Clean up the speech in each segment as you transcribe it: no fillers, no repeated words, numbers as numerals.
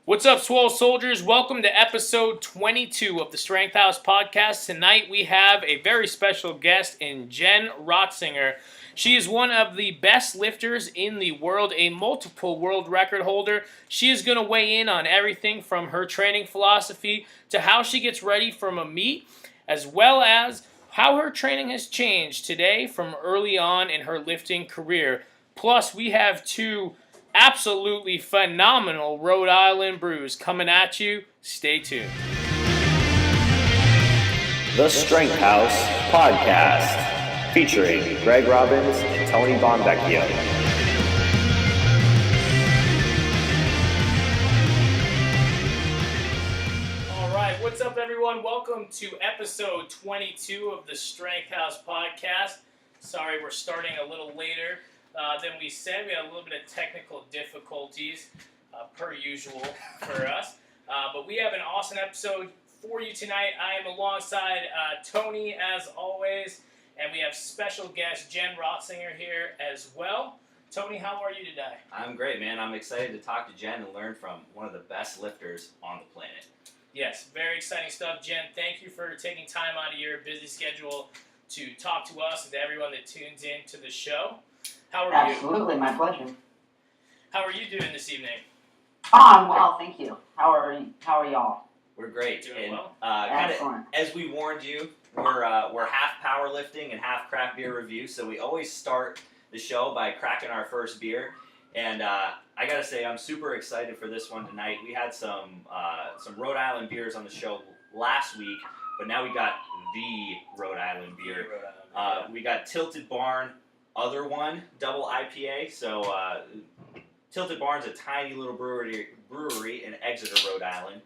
What's up, Swole Soldiers? Welcome to episode 22 of the Strength House podcast. Tonight we have a very special guest in Jenn Rotsinger. She is one of the best lifters in the world, a multiple world record holder. She is going to weigh in on everything from her training philosophy to how she gets ready from a meet, as well as how her training has changed today from early on in her lifting career. Plus, we have two absolutely phenomenal Rhode Island brews coming at you. Stay tuned. The Strength House Podcast, featuring Greg Robbins and Tony Bonvecchio. All right, what's up, everyone? Welcome to episode 22 of the Strength House Podcast. Sorry, we're starting a little later than we said. We had a little bit of technical difficulties, per usual for us. But we have an awesome episode for you tonight. I am alongside Tony, as always, and we have special guest Jenn Rotsinger here as well. Tony, how are you today? I'm great, man. I'm excited to talk to Jenn and learn from one of the best lifters on the planet. Yes, very exciting stuff. Jenn, thank you for taking time out of your busy schedule to talk to us and to everyone that tunes in to the show. How are you? Absolutely, my pleasure. How are you doing this evening? I'm well, thank you. How are y'all? We're great. Doing well. Excellent. As we warned you, we're half powerlifting and half craft beer review, so we always start the show by cracking our first beer. And I gotta say, I'm super excited for this one tonight. We had some Rhode Island beers on the show last week, but now we got the Rhode Island beer. We got Tilted Barn Other One double IPA. So Tilted Barn's a tiny little brewery in Exeter, Rhode Island.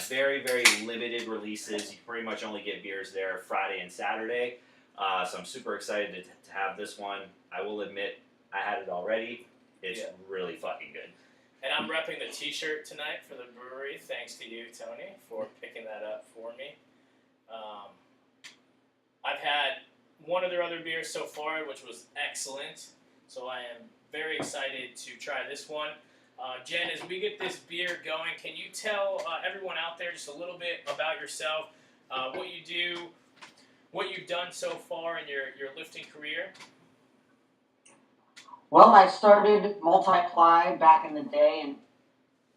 Very, very limited releases. You pretty much only get beers there Friday and Saturday. So I'm super excited to have this one. I will admit, I had it already. It's really fucking good. And I'm repping the t-shirt tonight for the brewery. Thanks to you, Tony, for picking that up for me. I've had one of their other beers so far, which was excellent. So I am very excited to try this one. Jenn, as we get this beer going, can you tell everyone out there just a little bit about yourself, what you do, what you've done so far in your lifting career? Well, I started multiply back in the day, and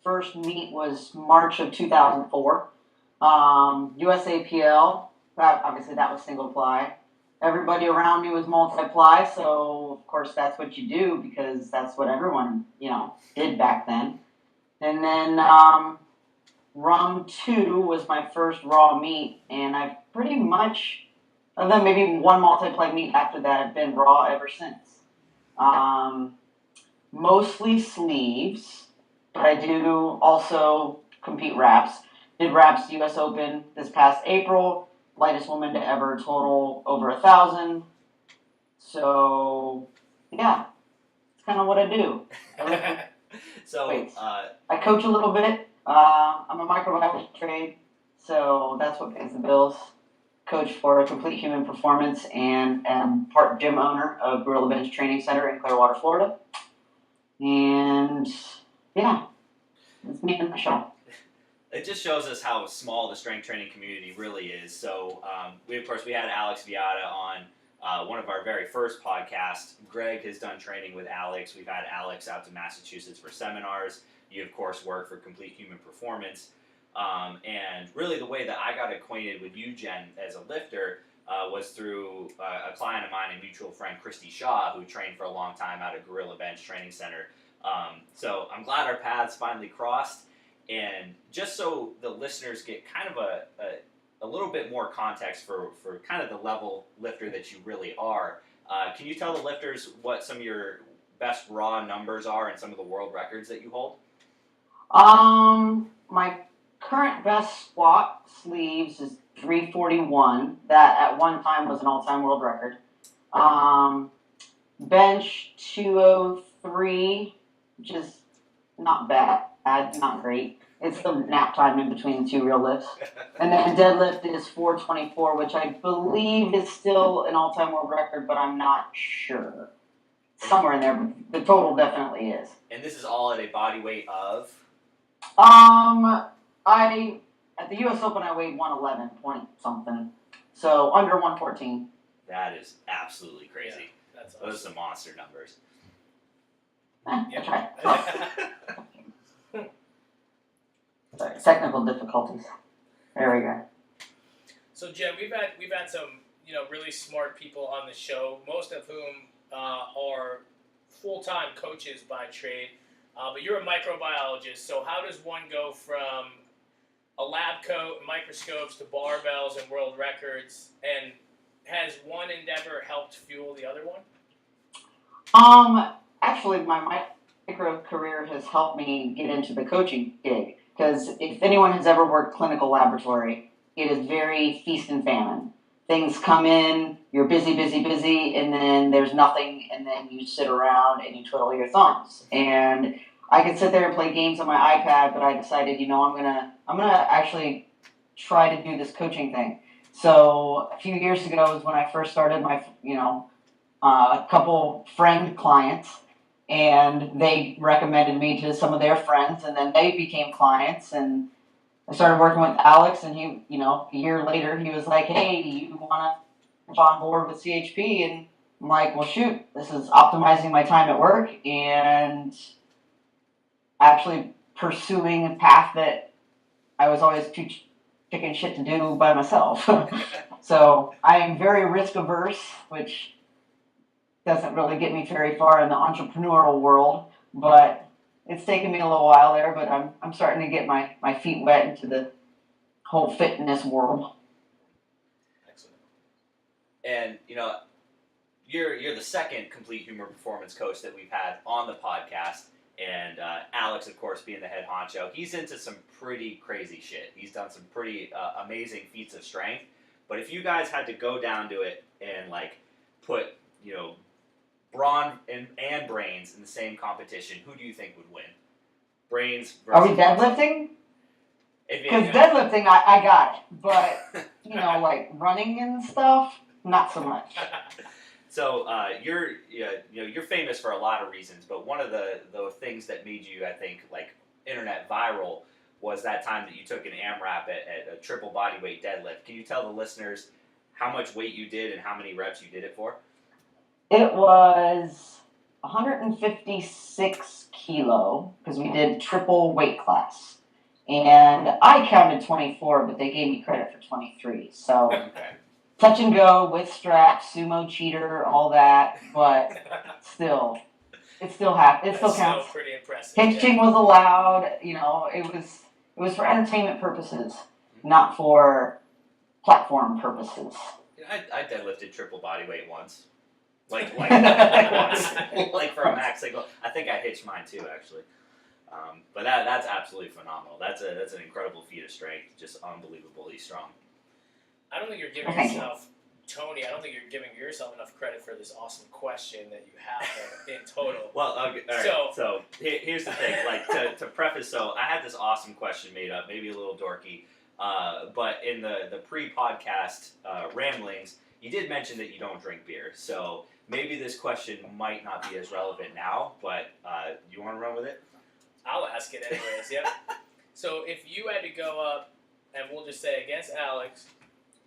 first meet was March of 2004. USAPL, obviously that was single ply. Everybody around me was multiply, so of course that's what you do because that's what everyone, did back then. And then Rum 2 was my first raw meet, and I've pretty much, other than maybe one multiply meet after that, I've been raw ever since. Mostly sleeves, but I do also compete wraps. Did wraps US Open this past April. Lightest woman to ever total over 1,000. So, yeah, it's kind of what I do. I coach a little bit. I'm a microbiologist trade, so that's what pays the bills. Coach for Complete Human Performance and am part gym owner of Gorilla Bench Training Center in Clearwater, Florida. And, yeah, that's me in a show. It just shows us how small the strength training community really is. So we had Alex Viata on one of our very first podcasts. Greg has done training with Alex. We've had Alex out to Massachusetts for seminars. You, of course, work for Complete Human Performance. And really the way that I got acquainted with you, Jenn, as a lifter was through a client of mine, a mutual friend, Christy Shaw, who trained for a long time out at Gorilla Bench Training Center. So I'm glad our paths finally crossed. And just so the listeners get kind of a little bit more context for kind of the level lifter that you really are, can you tell the lifters what some of your best raw numbers are and some of the world records that you hold? My current best squat sleeves is 341. That at one time was an all-time world record. Bench 203, which is not bad, not great. It's the nap time in between the two real lifts. And then deadlift is 424, which I believe is still an all-time world record, but I'm not sure. Somewhere in there, but the total definitely is. And this is all at a body weight of? I at the U.S. Open I weighed 111 point something, so under 114. That is absolutely crazy. Yeah, that's awesome. Those are some monster numbers. I tried. Sorry, technical difficulties. There we go. So Jen, we've had some really smart people on the show, most of whom are full-time coaches by trade. But you're a microbiologist, so how does one go from a lab coat, microscopes to barbells and world records, and has one endeavor helped fuel the other one? Actually, my micro career has helped me get into the coaching gig, because if anyone has ever worked clinical laboratory, it is very feast and famine. Things come in, you're busy, and then there's nothing, and then you sit around and you twiddle your thumbs. And I could sit there and play games on my iPad, but I decided, I'm gonna actually try to do this coaching thing. So a few years ago is when I first started my, a couple friend clients, and they recommended me to some of their friends, and then they became clients, and I started working with Alex, and he, a year later, he was like, hey, you want to jump on board with CHP? And I'm like, well, shoot, this is optimizing my time at work and actually pursuing a path that I was always too chicken shit to do by myself. So I am very risk averse, which doesn't really get me very far in the entrepreneurial world, but it's taken me a little while there, but I'm starting to get my feet wet into the whole fitness world. Excellent. And you're the second complete humor performance coach that we've had on the podcast, and Alex, of course, being the head honcho, he's into some pretty crazy shit. He's done some pretty amazing feats of strength. But if you guys had to go down to it and put brawn and brains in the same competition, who do you think would win? Brains versus... Are we deadlifting? Because deadlifting, I got it. But, running and stuff, not so much. So you're famous for a lot of reasons, but one of the things that made you, I think, internet viral was that time that you took an AMRAP at a triple bodyweight deadlift. Can you tell the listeners how much weight you did and how many reps you did it for? It was 156 kilo, because we did triple weight class. And I counted 24, but they gave me credit for 23. So okay. Touch and go with straps, sumo cheater, all that, but still, it still happened. It still counts. Still pretty impressive. Hitching was allowed. It was for entertainment purposes, not for platform purposes. I deadlifted triple bodyweight once. Like once. For a max single. I think I hitched mine too, actually. But that's absolutely phenomenal. That's an incredible feat of strength. Just unbelievably strong. I don't think you're giving yourself, Tony, I don't think you're giving yourself enough credit for this awesome question that you have in total. Well, okay, all right. So here's the thing. To preface, so I had this awesome question made up, maybe a little dorky, but in the pre-podcast ramblings, you did mention that you don't drink beer. So maybe this question might not be as relevant now, but you want to run with it? I'll ask it anyways, yep. So if you had to go up, and we'll just say against Alex,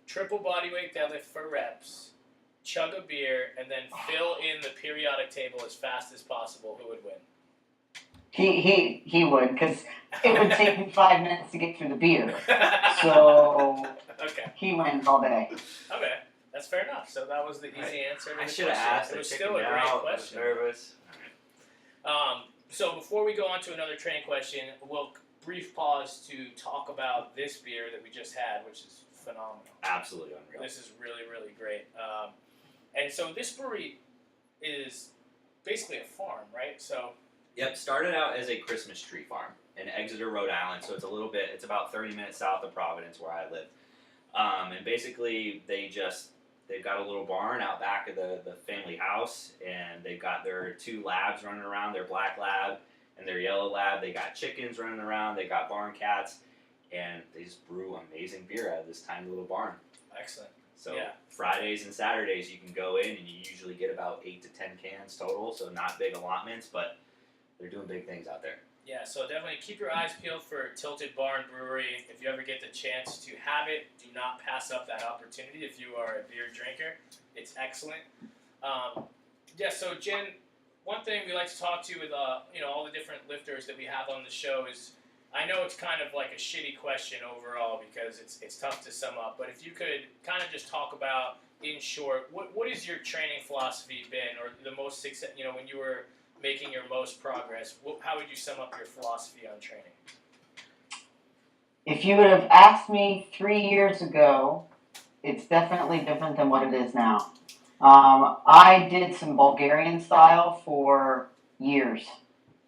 triple bodyweight deadlift for reps, chug a beer, and then fill in the periodic table as fast as possible, who would win? He would, because it would take me 5 minutes to get through the beer. So okay. He wins all day. Okay, that's fair enough. So that was the easy answer to the I should have asked. It was still a great question. I was nervous. So before we go on to another training question, we'll brief pause to talk about this beer that we just had, which is phenomenal. Absolutely unreal. This is really, really great. And so this brewery is basically a farm, right? So. Yep, started out as a Christmas tree farm in Exeter, Rhode Island. So it's about 30 minutes south of Providence where I live. And basically they've got a little barn out back of the family house, and they've got their 2 labs running around, their black lab and their yellow lab. They got chickens running around, they got barn cats, and they just brew amazing beer out of this tiny little barn. Excellent. So yeah. Fridays and Saturdays you can go in and you usually get about 8 to 10 cans total, so not big allotments, but they're doing big things out there. Yeah, so definitely keep your eyes peeled for Tilted Barn Brewery. If you ever get the chance to have it, do not pass up that opportunity if you are a beer drinker. It's excellent. Yeah, so Jen, one thing we like to talk to with all the different lifters that we have on the show is, I know it's kind of like a shitty question overall because it's tough to sum up, but if you could kind of just talk about, in short, what has your training philosophy been, or the most success, when you were making your most progress, how would you sum up your philosophy on training? If you would have asked me 3 years ago, it's definitely different than what it is now. I did some Bulgarian style for years,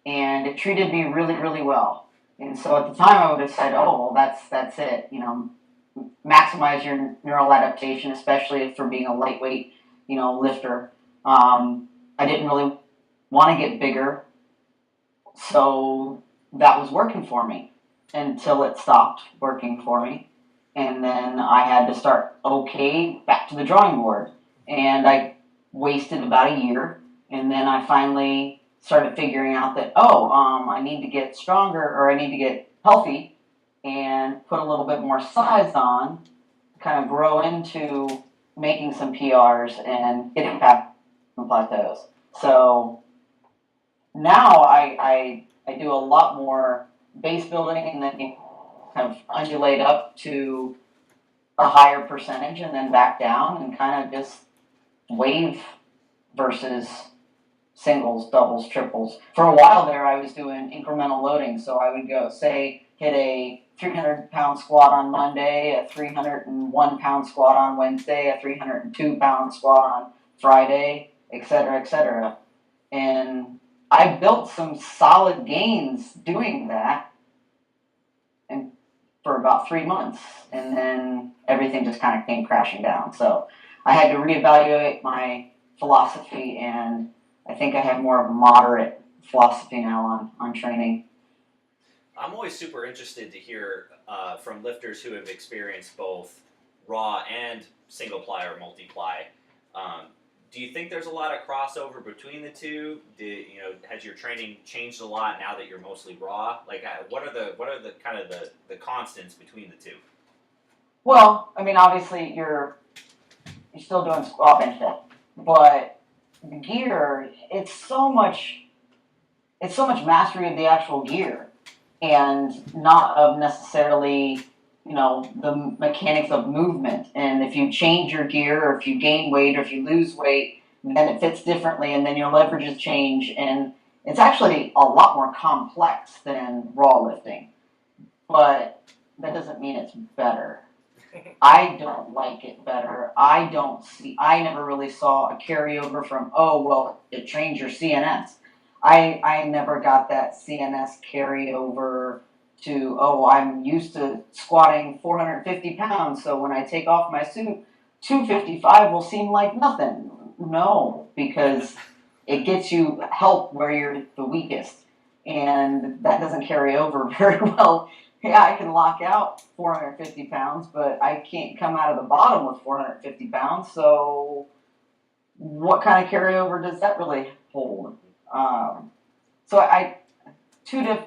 and it treated me really, really well. And so at the time, I would have said, "Oh, well, that's it." Maximize your neural adaptation, especially for being a lightweight, lifter. I didn't really want to get bigger, so that was working for me until it stopped working for me, and then I had to start back to the drawing board, and I wasted about a year, and then I finally started figuring out that I need to get stronger, or I need to get healthy and put a little bit more size on, kind of grow into making some PRs and getting past some plateaus. So now I do a lot more base building, and then kind of undulate up to a higher percentage and then back down and kind of just wave versus singles, doubles, triples. For a while there, I was doing incremental loading, so I would go, say, hit a 300-pound squat on Monday, a 301-pound squat on Wednesday, a 302-pound squat on Friday, etc., etc. And I built some solid gains doing that, and for about 3 months, and then everything just kind of came crashing down. So I had to reevaluate my philosophy, and I think I have more of a moderate philosophy now on training. I'm always super interested to hear from lifters who have experienced both raw and single ply or multi-ply. Do you think there's a lot of crossover between the two? Has your training changed a lot now that you're mostly raw? Like, what are the kind of the constants between the two? Well, I mean, obviously you're still doing squat bench deadlift, but the gear, it's so much mastery of the actual gear, and not of necessarily the mechanics of movement. And if you change your gear, or if you gain weight, or if you lose weight, then it fits differently, and then your leverages change, and it's actually a lot more complex than raw lifting. But that doesn't mean it's better. I don't like it better. I never really saw a carryover from, it trains your CNS. I never got that CNS carryover to, I'm used to squatting 450 pounds, so when I take off my suit, 255 will seem like nothing. No, because it gets you help where you're the weakest, and that doesn't carry over very well. Yeah, I can lock out 450 pounds, but I can't come out of the bottom with 450 pounds, so what kind of carryover does that really hold?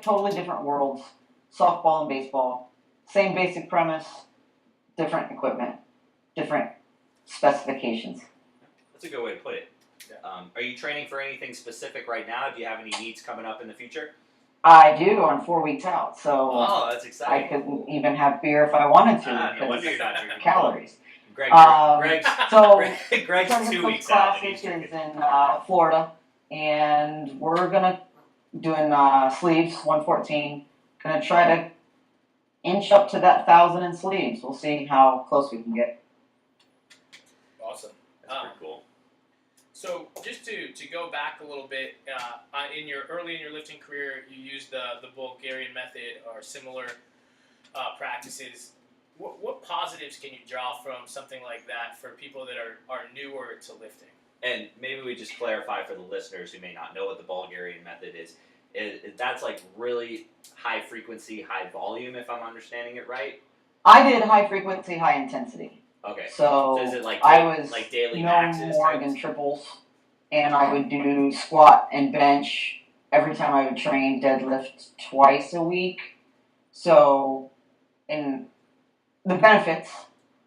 Totally different worlds, softball and baseball, same basic premise, different equipment, different specifications. That's a good way to put it. Are you training for anything specific right now? Do you have any needs coming up in the future? I do. I'm 4 weeks out, so that's exciting. I couldn't even have beer if I wanted to. No wonder you're not drinking calories. Greg's 2 weeks out. Classic is in Florida, and we're doing sleeves 114. Gonna try to inch up to that 1,000 in sleeves. We'll see how close we can get. Awesome. That's pretty cool. So just to go back a little bit, early in your lifting career, you used the Bulgarian method or similar practices. What positives can you draw from something like that for people that are newer to lifting? And maybe we just clarify for the listeners who may not know what the Bulgarian method is. That's like really high frequency, high volume, if I'm understanding it right? I did high frequency, high intensity. Okay. So is it I was like daily no maxes? more than triples, and I would do squat and bench every time I would train, deadlift twice a week. So, and the benefits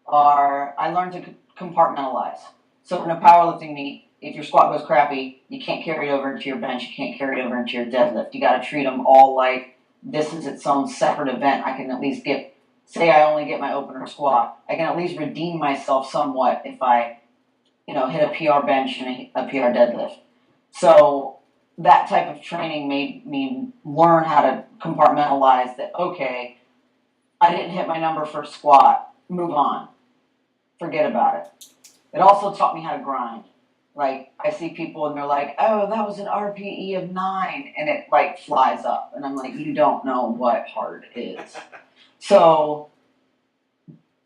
are I learned to compartmentalize. So in a powerlifting meet, if your squat goes crappy, you can't carry it over into your bench, you can't carry it over into your deadlift. You got to treat them all like this is its own separate event. I can at least say I only get my opener squat, I can at least redeem myself somewhat if I, hit a PR bench and a PR deadlift. So that type of training made me learn how to compartmentalize that, okay, I didn't hit my number for squat, move on, forget about it. It also taught me how to grind. Like, I see people and they're like, oh, that was an RPE of 9, and it, like, flies up. And I'm like, you don't know what hard is. So,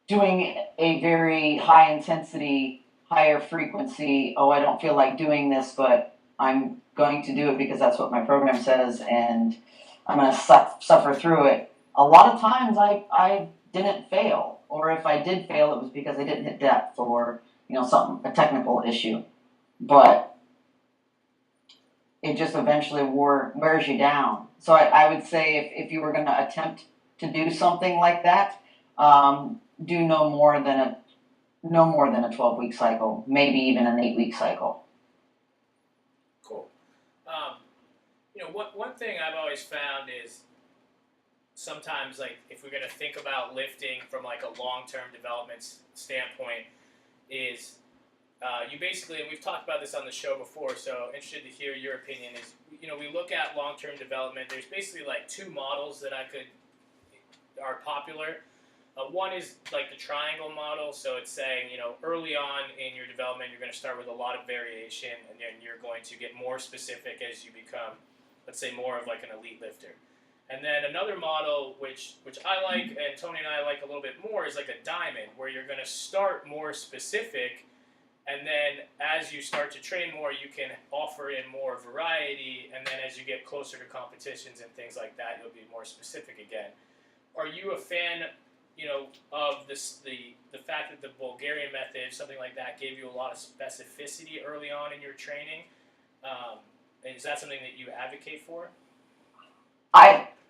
doing a very high intensity, higher frequency, I don't feel like doing this, but I'm going to do it because that's what my program says, and I'm going to suffer through it. A lot of times I didn't fail, or if I did fail, it was because I didn't hit depth or, a technical issue. But it just eventually wears you down. So I would say if you were going to attempt to do something like that, do no more than a 12-week cycle, maybe even an 8-week cycle. Cool. One thing I've always found is sometimes, like, if we're going to think about lifting from like a long-term development standpoint, is you basically, and we've talked about this on the show before, so interested to hear your opinion, is, we look at long-term development, there's basically like two models that are popular. One is like the triangle model, so it's saying, early on in your development, you're going to start with a lot of variation, and then you're going to get more specific as you become, let's say, more of like an elite lifter. And then another model, which I like, and Tony and I like a little bit more, is like a diamond, where you're going to start more specific, and then as you start to train more, you can offer in more variety, and then as you get closer to competitions and things like that, you'll be more specific again. Are you a fan, of the fact that the Bulgarian method, something like that, gave you a lot of specificity early on in your training? And is that something that you advocate for?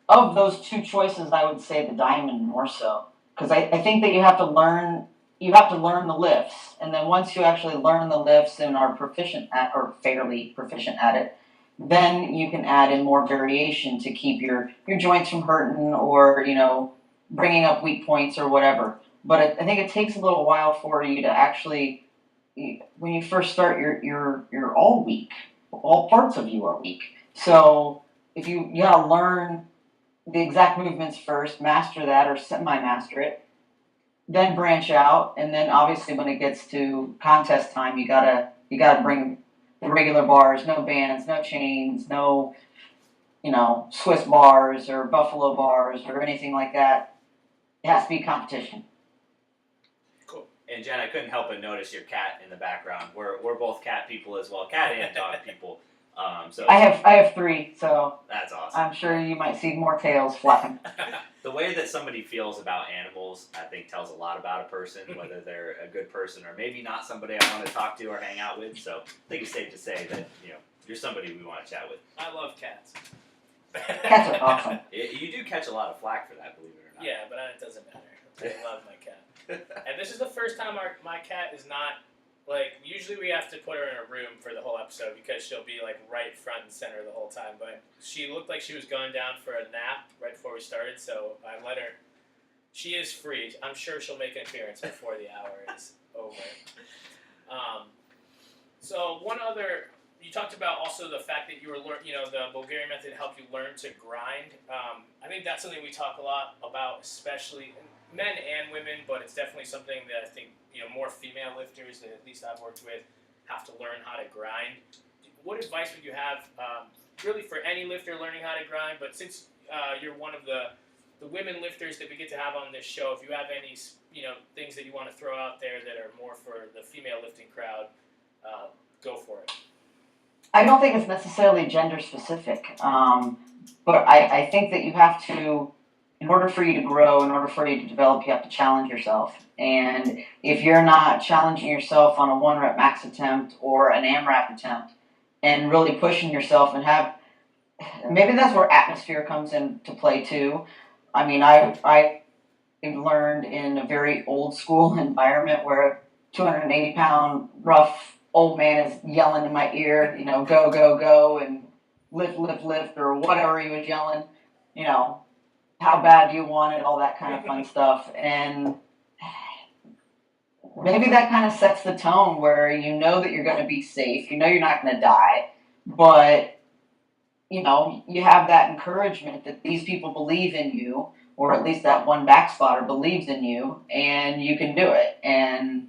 Of those two choices, I would say the diamond more so, because I think that you have to learn the lifts, and then once you actually learn the lifts and are proficient at, or fairly proficient at it, then you can add in more variation to keep your joints from hurting, or bringing up weak points or whatever. But I think it takes a little while for you to actually, when you first start, you're all weak. All parts of you are weak. So if you gotta learn the exact movements first, master that or semi-master it, then branch out, and then obviously when it gets to contest time, you gotta bring the regular bars, no bands, no chains, no Swiss bars or buffalo bars or anything like that. It has to be competition. Cool. And Jen, I couldn't help but notice your cat in the background. We're both cat people as well, cat and dog people. So I have 3, so that's awesome. I'm sure you might see more tails flapping. The way that somebody feels about animals, I think, tells a lot about a person, whether they're a good person or maybe not somebody I want to talk to or hang out with. So I think it's safe to say that you're somebody we want to chat with. I love cats. Cats are awesome. You do catch a lot of flack for that, believe it or not. Yeah, but it doesn't matter. I love my cat. And this is the first time my cat is not, like, usually we have to put her in a room for the whole episode because she'll be, like, right front and center the whole time. But she looked like she was going down for a nap right before we started, so I let her. She is free. I'm sure she'll make an appearance before the hour is over. So one other, you talked about also the fact that you were the Bulgarian method helped you learn to grind. I think that's something we talk a lot about, especially men and women, but it's definitely something that I think more female lifters that at least I've worked with have to learn how to grind. What advice would you have, really for any lifter learning how to grind? But since you're one of the women lifters that we get to have on this show, if you have any things that you want to throw out there that are more for the female lifting crowd, go for it. I don't think it's necessarily gender specific, but I think that you have to, in order for you to grow, in order for you to develop, you have to challenge yourself. And if you're not challenging yourself on a 1-rep max attempt or an AMRAP attempt and really pushing yourself and maybe that's where atmosphere comes into play too. I mean, I learned in a very old school environment where a 280-pound rough old man is yelling in my ear, go, go, go, and lift, lift, lift, or whatever he was yelling, how bad do you want it, all that kind of fun stuff. And maybe that kind of sets the tone where you know that you're going to be safe, you're not going to die, but you have that encouragement that these people believe in you, or at least that one back spotter believes in you, and you can do it. And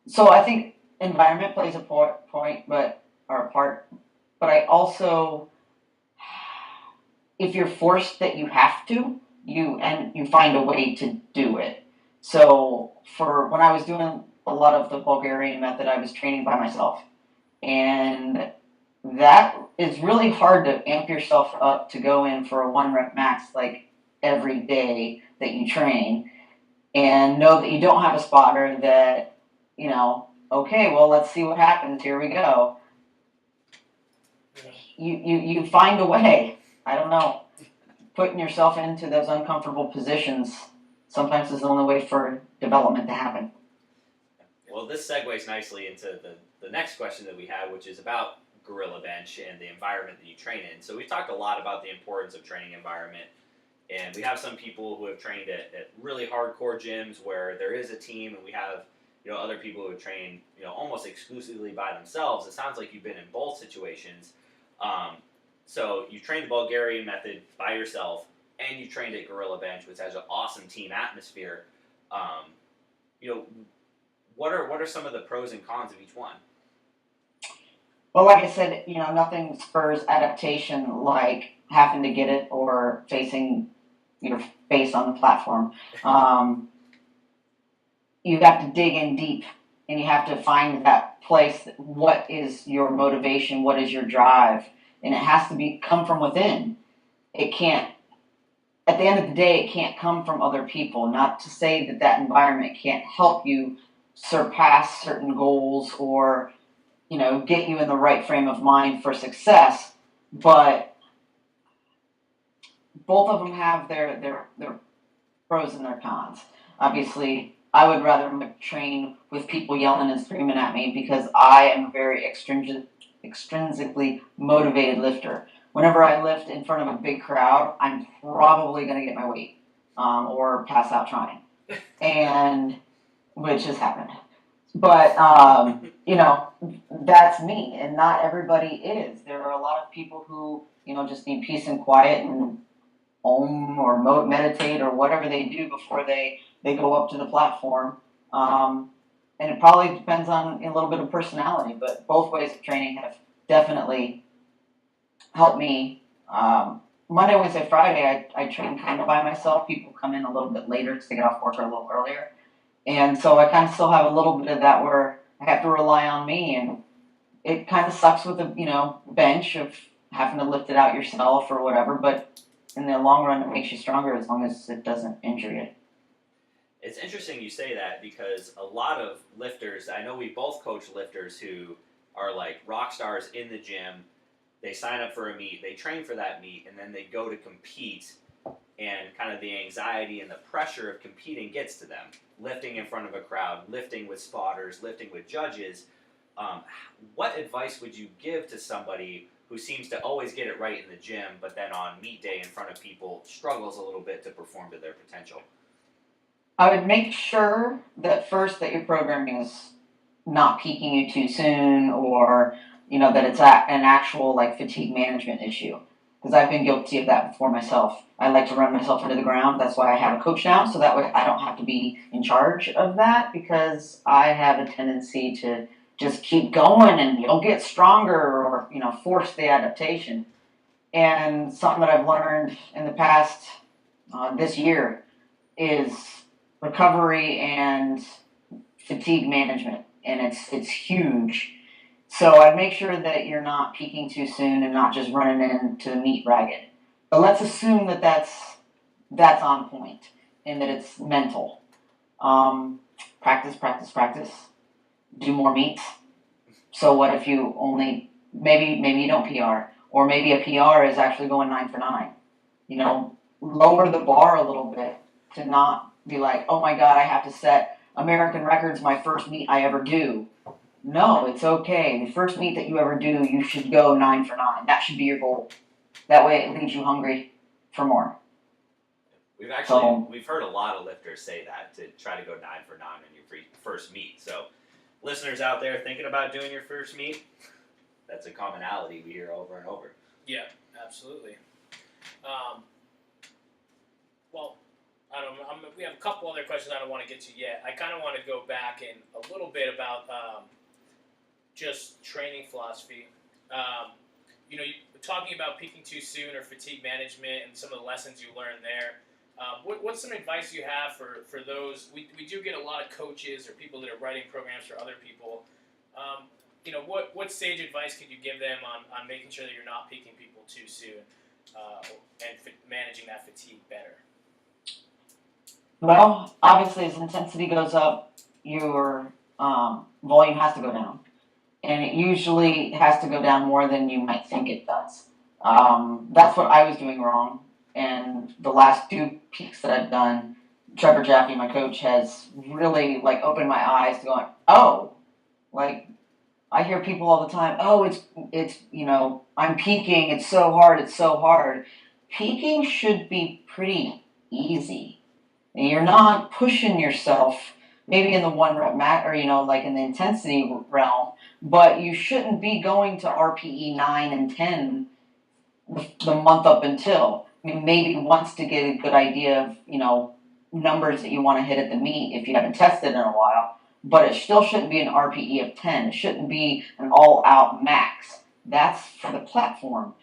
so I think environment plays a part, but I also, if you're forced that you have to, you find a way to do it. So for when I was doing a lot of the Bulgarian method, I was training by myself, and that is really hard to amp yourself up to go in for a 1 rep max like every day that you train, and know that you don't have a spotter that, okay, well, let's see what happens. Here we go. You find a way. I don't know. Putting yourself into those uncomfortable positions sometimes is the only way for development to happen. Well, this segues nicely into the next question that we have, which is about gorilla bench and the environment that you train in. So we've talked a lot about the importance of training environment, and we have some people who have trained at really hardcore gyms where there is a team, and we have other people who have trained almost exclusively by themselves. It sounds like you've been in both situations. So you trained the Bulgarian method by yourself, and you trained at Gorilla Bench, which has an awesome team atmosphere. What are some of the pros and cons of each one? Well, like I said, nothing spurs adaptation like having to get it or facing your face on the platform. You have to dig in deep, and you have to find that place. What is your motivation? What is your drive? And it has to come from within. It can't, at the end of the day, it can't come from other people. Not to say that environment can't help you surpass certain goals or, get you in the right frame of mind for success, but both of them have their pros and their cons. Obviously, I would rather train with people yelling and screaming at me because I am a very extrinsically motivated lifter. Whenever I lift in front of a big crowd, I'm probably going to get my weight or pass out trying, and which has happened. But, that's me, and not everybody is. There are a lot of people who, just need peace and quiet and or meditate or whatever they do before they go up to the platform. And it probably depends on a little bit of personality, but both ways of training have definitely helped me. Monday, Wednesday, Friday, I train kind of by myself. People come in a little bit later because they get off work a little earlier. And so I kind of still have a little bit of that where I have to rely on me, and it kind of sucks with a bench of having to lift it out yourself or whatever, but in the long run it makes you stronger as long as it doesn't injure you. It's interesting you say that because a lot of lifters, I know we both coach lifters who are like rock stars in the gym. They sign up for a meet, they train for that meet, and then they go to compete, and kind of the anxiety and the pressure of competing gets to them. Lifting in front of a crowd, lifting with spotters, lifting with judges. What advice would you give to somebody who seems to always get it right in the gym, but then on meet day in front of people struggles a little bit to perform to their potential? I would make sure that first that your programming is not peaking you too soon, or that it's an actual fatigue management issue. Because I've been guilty of that before myself. I like to run myself into the ground. That's why I have a coach now, so that way I don't have to be in charge of that, because I have a tendency to just keep going and you'll get stronger, or force the adaptation. And something that I've learned in the past this year is recovery and fatigue management, and it's huge. So I'd make sure that you're not peaking too soon and not just running into the meet ragged. But let's assume that that's on point and that it's mental. Practice. Do more meets. So what if you only maybe you don't PR, or maybe a PR is actually going 9 for 9. You know, lower the bar a little bit to not be like, oh my God, I have to set American records my first meet I ever do. No, it's okay. The first meet that you ever do, you should go 9 for 9. That should be your goal. That way it leaves you hungry for more. We've heard a lot of lifters say that, to try to go 9 for 9 in your first meet. So listeners out there thinking about doing your first meet, that's a commonality we hear over and over. Yeah, absolutely. Well, we have a couple other questions I don't want to get to yet. I kind of want to go back and a little bit about just training philosophy. You know, talking about peaking too soon or fatigue management and some of the lessons you learned there. What's some advice you have for those? We do get a lot of coaches or people that are writing programs for other people. You know, what sage advice could you give them on making sure that you're not peaking people too soon and managing that fatigue better? Well, obviously, as intensity goes up, your volume has to go down. And it usually has to go down more than you might think it does. That's what I was doing wrong. And the last 2 peaks that I've done, Trevor Jaffe, my coach, has really like opened my eyes to going, oh, like I hear people all the time, oh, it's you know, I'm peaking, it's so hard. Peaking should be pretty easy. And you're not pushing yourself, maybe in the 1 rep max, or, you know, like in the intensity realm, but you shouldn't be going to RPE 9 and 10 the month up until. I mean, maybe once to get a good idea of, you know, numbers that you want to hit at the meet if you haven't tested in a while. But it still shouldn't be an RPE of 10. It shouldn't be an all-out max. That's for the platform.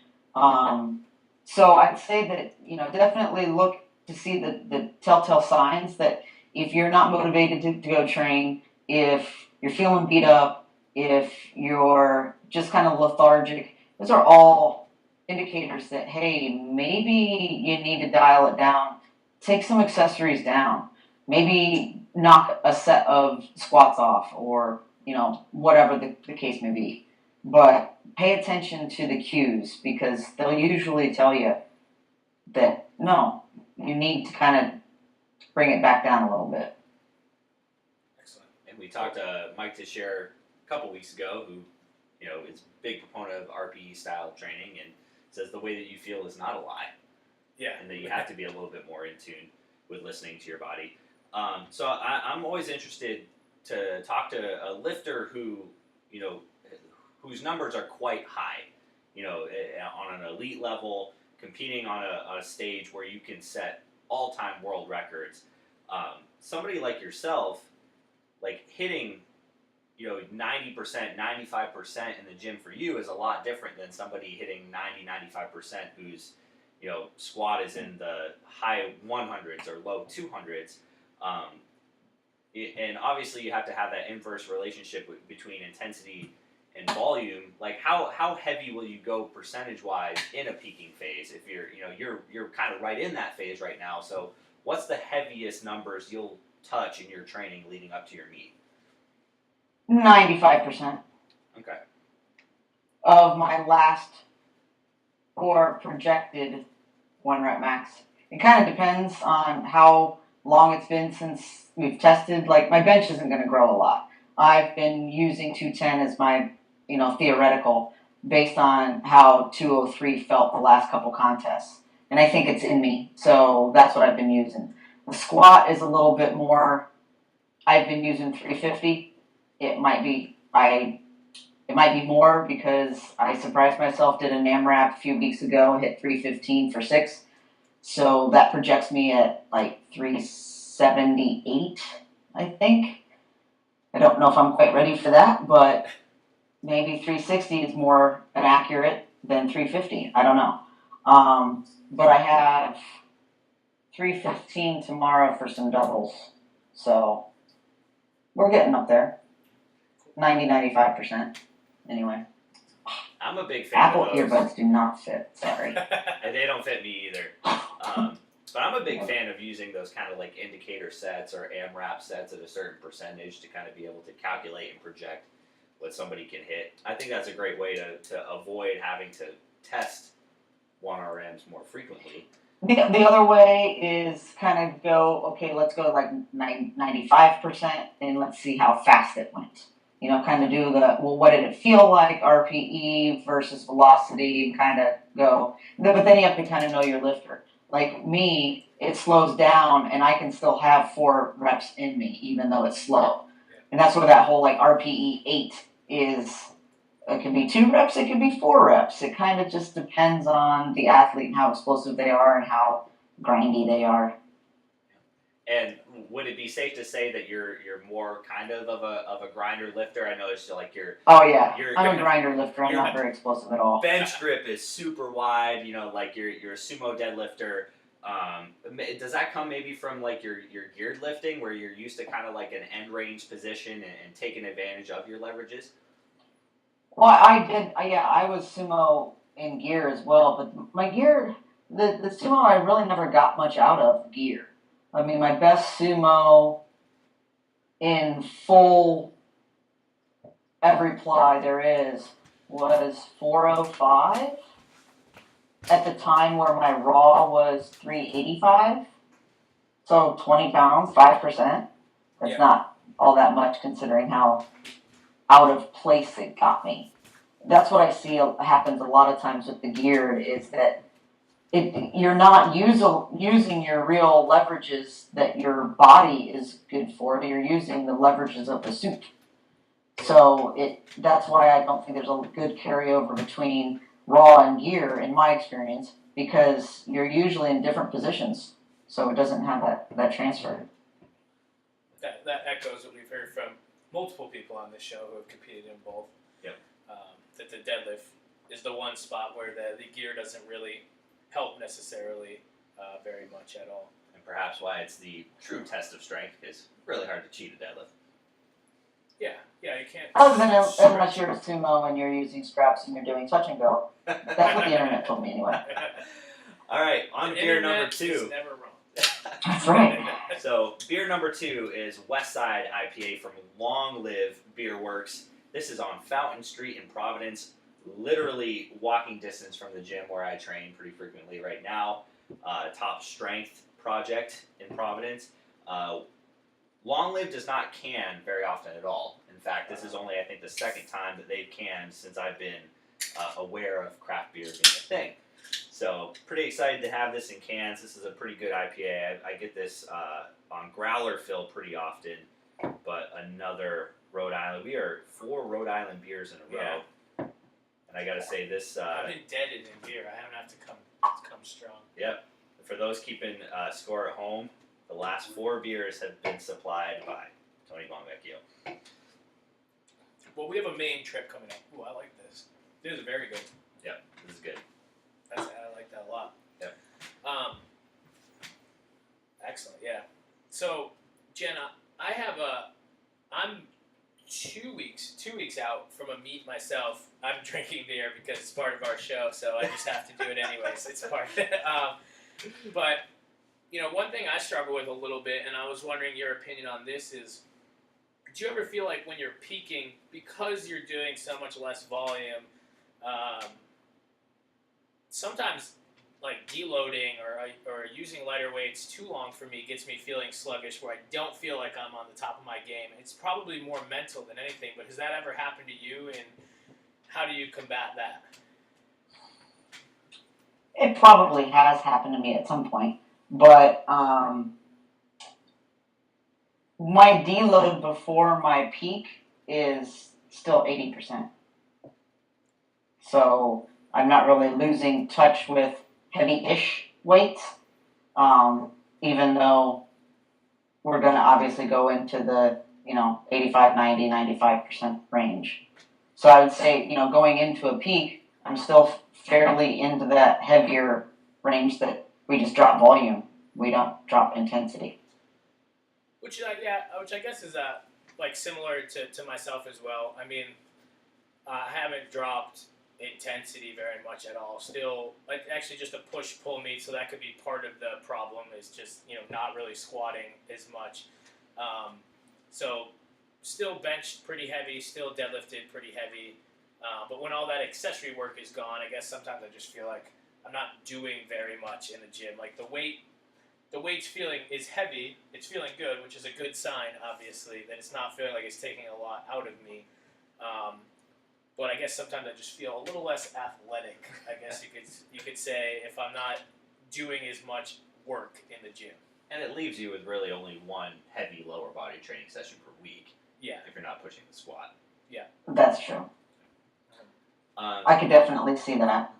So I'd say that, you know, definitely look to see the telltale signs that if you're not motivated to go train, if you're feeling beat up, if you're just kind of lethargic, those are all indicators that, hey, maybe you need to dial it down. Take some accessories down. Maybe knock a set of squats off, or, you know, whatever the case may be. But pay attention to the cues, because they'll usually tell you that, no, you need to kind of bring it back down a little bit. Excellent. And we talked to Mike Teixeira a couple weeks ago, who, you know, is a big proponent of RPE style training, and says the way that you feel is not a lie. Yeah. And that you have to be a little bit more in tune with listening to your body. So I'm always interested to talk to a lifter who, you know, whose numbers are quite high, you know, on an elite level, competing on a stage where you can set all-time world records. Somebody like yourself, like hitting, you know, 90%, 95% in the gym for you is a lot different than somebody hitting 90-95% whose, you know, squat is in the high 100s or low 200s. And obviously you have to have that inverse relationship between intensity and volume. Like how heavy will you go percentage-wise in a peaking phase if you're kind of right in that phase right now? So what's the heaviest numbers you'll touch in your training leading up to your meet? 95%. Okay. Of my last or projected 1 rep max. It kind of depends on how long it's been since we've tested. Like, my bench isn't going to grow a lot. I've been using 210 as my, you know, theoretical based on how 203 felt the last couple contests. And I think it's in me. So that's what I've been using. The squat is a little bit more. I've been using 350. It might be more because I surprised myself, did an AMRAP a few weeks ago, hit 315 for 6. So that projects me at like 378, I think. I don't know if I'm quite ready for that, but maybe 360 is more inaccurate than 350. I don't know. But I have 315 tomorrow for some doubles. So we're getting up there. 90-95%. Anyway. I'm a big fan Apple of those. earbuds do not fit. Sorry. And they don't fit me either. But I'm a big fan of using those kind of like indicator sets or AMRAP sets at a certain percentage to kind of be able to calculate and project what somebody can hit. I think that's a great way to avoid having to test 1RMs more frequently. The other way is kind of go, okay, let's go like 95% and let's see how fast it went. You know, kind of do the, well, what did it feel like, RPE versus velocity, and kind of go. But then you have to kind of know your lifter. Like me, it slows down and I can still have 4 reps in me, even though it's slow. And that's where that whole like RPE 8 is. It can be 2 reps, it can be 4 reps. It kind of just depends on the athlete and how explosive they are and how grindy they are. And would it be safe to say that you're more kind of a grinder lifter? I know it's like Oh yeah, I'm a grinder lifter. I'm not very explosive at all. Bench grip is super wide. You know, like you're a sumo deadlifter. Does that come maybe from like your geared lifting, where you're used to kind of like an end range position and taking advantage of your leverages? Well, I was sumo in gear as well, but my gear, the sumo, I really never got much out of gear. I mean, my best sumo in full every ply there is was 405 at the time where my raw was 385. So 20 pounds, 5%. That's not all that much considering how out of place it got me. That's what I see happens a lot of times with the gear, is that you're not using your real leverages that your body is good for. You're using the leverages of the suit. So that's why I don't think there's a good carryover between raw and gear in my experience, because you're usually in different positions, so it doesn't have that transfer. That echoes what we've heard from multiple people on this show who have competed in both. Yep. That the deadlift is the one spot where the gear doesn't really help necessarily very much at all. And perhaps why it's the true test of strength, is really hard to cheat a deadlift. Yeah, you can't. Unless you're a sumo and you're using straps and you're doing touch and go. That's what the internet told me anyway. All right, on to beer number 2. Is never wrong. That's right. So beer number 2 is Wesside IPA from Long Live Beer Works. This is on Fountain Street in Providence, literally walking distance from the gym where I train pretty frequently right now. Top strength project in Providence. Long Live does not can very often at all. In fact, this is only, I think, the second time that they've canned since I've been aware of craft beer being a thing. So pretty excited to have this in cans. This is a pretty good IPA. I get this on growler fill pretty often, but another Rhode Island. We are 4 Rhode Island beers in a row. And I got to say this... I've been deaded in beer. I haven't had to come strong. Yep. For those keeping score at home, the last 4 beers have been supplied by Tony Bonvecchio. Well, we have a Maine trip coming up. Ooh, I like this. This is very good. Yep, this is good. I like that a lot. Yep. Excellent, yeah. So, Jenna, I'm 2 weeks out from a meet myself. I'm drinking beer because it's part of our show, so I just have to do it anyways. It's part of it. But, you know, one thing I struggle with a little bit, and I was wondering your opinion on this, is do you ever feel like when you're peaking, because you're doing so much less volume, sometimes like deloading or using lighter weights too long for me gets me feeling sluggish, where I don't feel like I'm on the top of my game? It's probably more mental than anything, but has that ever happened to you, and how do you combat that? It probably has happened to me at some point, but my deload before my peak is still 80%. So I'm not really losing touch with heavy-ish weights, even though we're going to obviously go into the 85, 90, 95% range. So I would say, going into a peak, I'm still fairly into that heavier range that we just drop volume. We don't drop intensity. Which I guess is like similar to myself as well. I mean, I haven't dropped intensity very much at all. Still, like actually just a push-pull meet, so that could be part of the problem, is just not really squatting as much. So still benched pretty heavy, still deadlifted pretty heavy. But when all that accessory work is gone, I guess sometimes I just feel like I'm not doing very much in the gym. Like the weight's feeling is heavy. It's feeling good, which is a good sign, obviously, that it's not feeling like it's taking a lot out of me. But I guess sometimes I just feel a little less athletic. I guess you could say if I'm not doing as much work in the gym. And it leaves you with really only one heavy lower body training session per week. Yeah. If you're not pushing the squat. Yeah. That's true. I could definitely see that.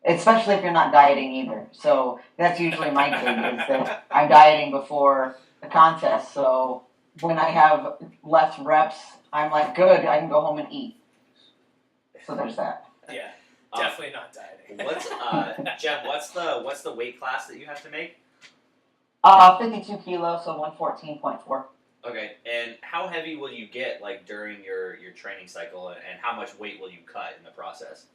Especially if you're not dieting either. So that's usually my thing is that I'm dieting before the contest. So when I have less reps, I'm like, good, I can go home and eat. So there's that. Yeah. Definitely not dieting. Jeff, what's the weight class that you have to make? 52 kilos, so 114.4. Okay, and how heavy will you get like during your training cycle, and how much weight will you cut in the process?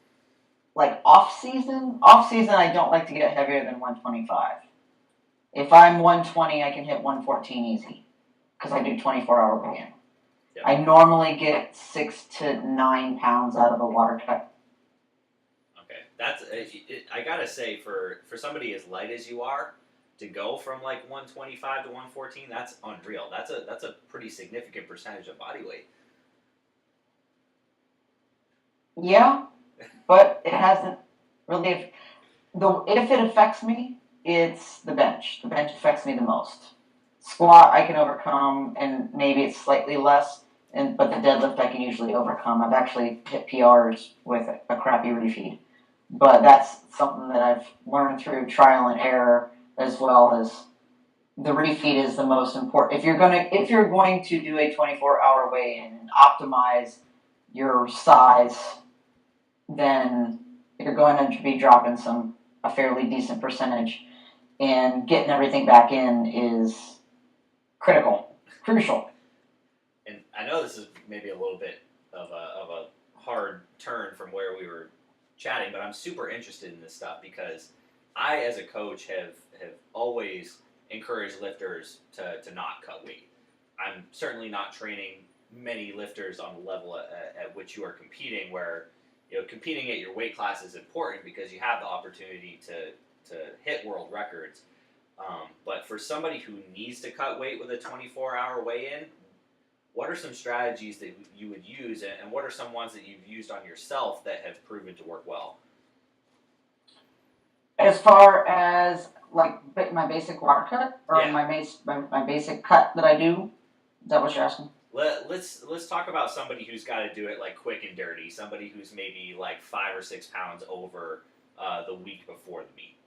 Like off season, I don't like to get heavier than 125. If I'm 120, I can hit 114 easy because I do 24-hour weigh-in. Yep. I normally get 6 to 9 pounds out of a water cut. Okay, that's I gotta say for somebody as light as you are, to go from like 125 to 114, that's unreal. That's a pretty significant percentage of body weight. Yeah, but it hasn't really. If it affects me, it's the bench. The bench affects me the most. Squat I can overcome, and maybe it's slightly less. But the deadlift I can usually overcome. I've actually hit PRs with a crappy refeed, but that's something that I've learned through trial and error. As well as the refeed is the most important. If you're going to do a 24-hour weigh-in and optimize your size, then you're going to be dropping a fairly decent percentage, and getting everything back in is crucial. And I know this is maybe a little bit of a hard turn from where we were chatting, but I'm super interested in this stuff because I, as a coach, have always encouraged lifters to not cut weight. I'm certainly not training many lifters on the level at which you are competing, where competing at your weight class is important because you have the opportunity to hit world records. But for somebody who needs to cut weight with a 24-hour weigh-in, what are some strategies that you would use, and what are some ones that you've used on yourself that have proven to work well? As far as like my basic water cut, or my basic cut that I do, is that what you're asking? Let's talk about somebody who's got to do it like quick and dirty. Somebody who's maybe like 5 or 6 pounds over the week before the meet.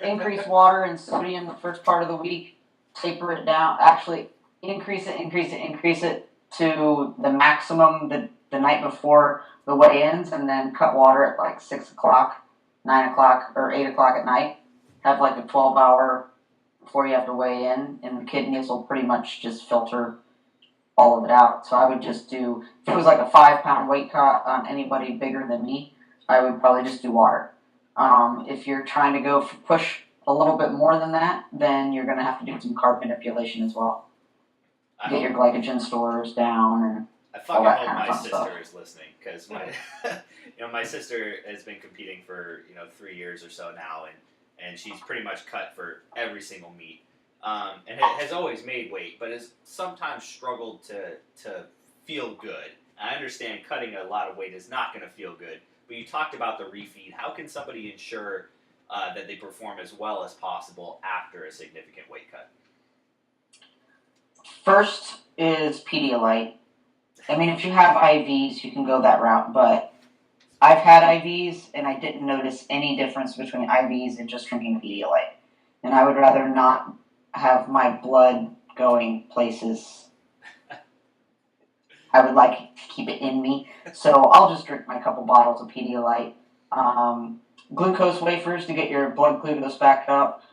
Increase water and sodium the first part of the week. Taper it down. Actually, increase it to the maximum the night before the weigh-ins, and then cut water at like 6 o'clock, 9 o'clock, or 8 o'clock at night. Have like a 12-hour before you have to weigh in, and the kidneys will pretty much just filter all of it out. So I would just do, if it was like a 5-pound weight cut on anybody bigger than me, I would probably just do water. If you're trying to push a little bit more than that, then you're going to have to do some carb manipulation as well. Get your glycogen stores down and I fucking hope my sister stuff is listening, because my sister has been competing for 3 years or so now, and she's pretty much cut for every single meet, and has always made weight, but has sometimes struggled to feel good. I understand cutting a lot of weight is not going to feel good, but you talked about the refeed. How can somebody ensure that they perform as well as possible after a significant weight cut? First is Pedialyte. I mean, if you have IVs, you can go that route, but I've had IVs, and I didn't notice any difference between IVs and just drinking Pedialyte. And I would rather not have my blood going places. I would like to keep it in me, so I'll just drink my couple bottles of Pedialyte. Glucose wafers to get your blood glucose back up.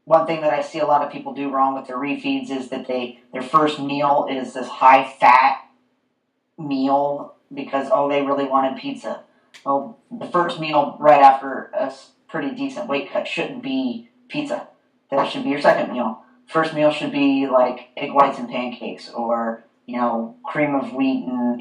One thing that I see a lot of people do wrong with their refeeds is that their first meal is this high-fat meal because, they really wanted pizza. Well, the first meal right after a pretty decent weight cut shouldn't be pizza. That should be your second meal. First meal should be like egg whites and pancakes, or cream of wheat and,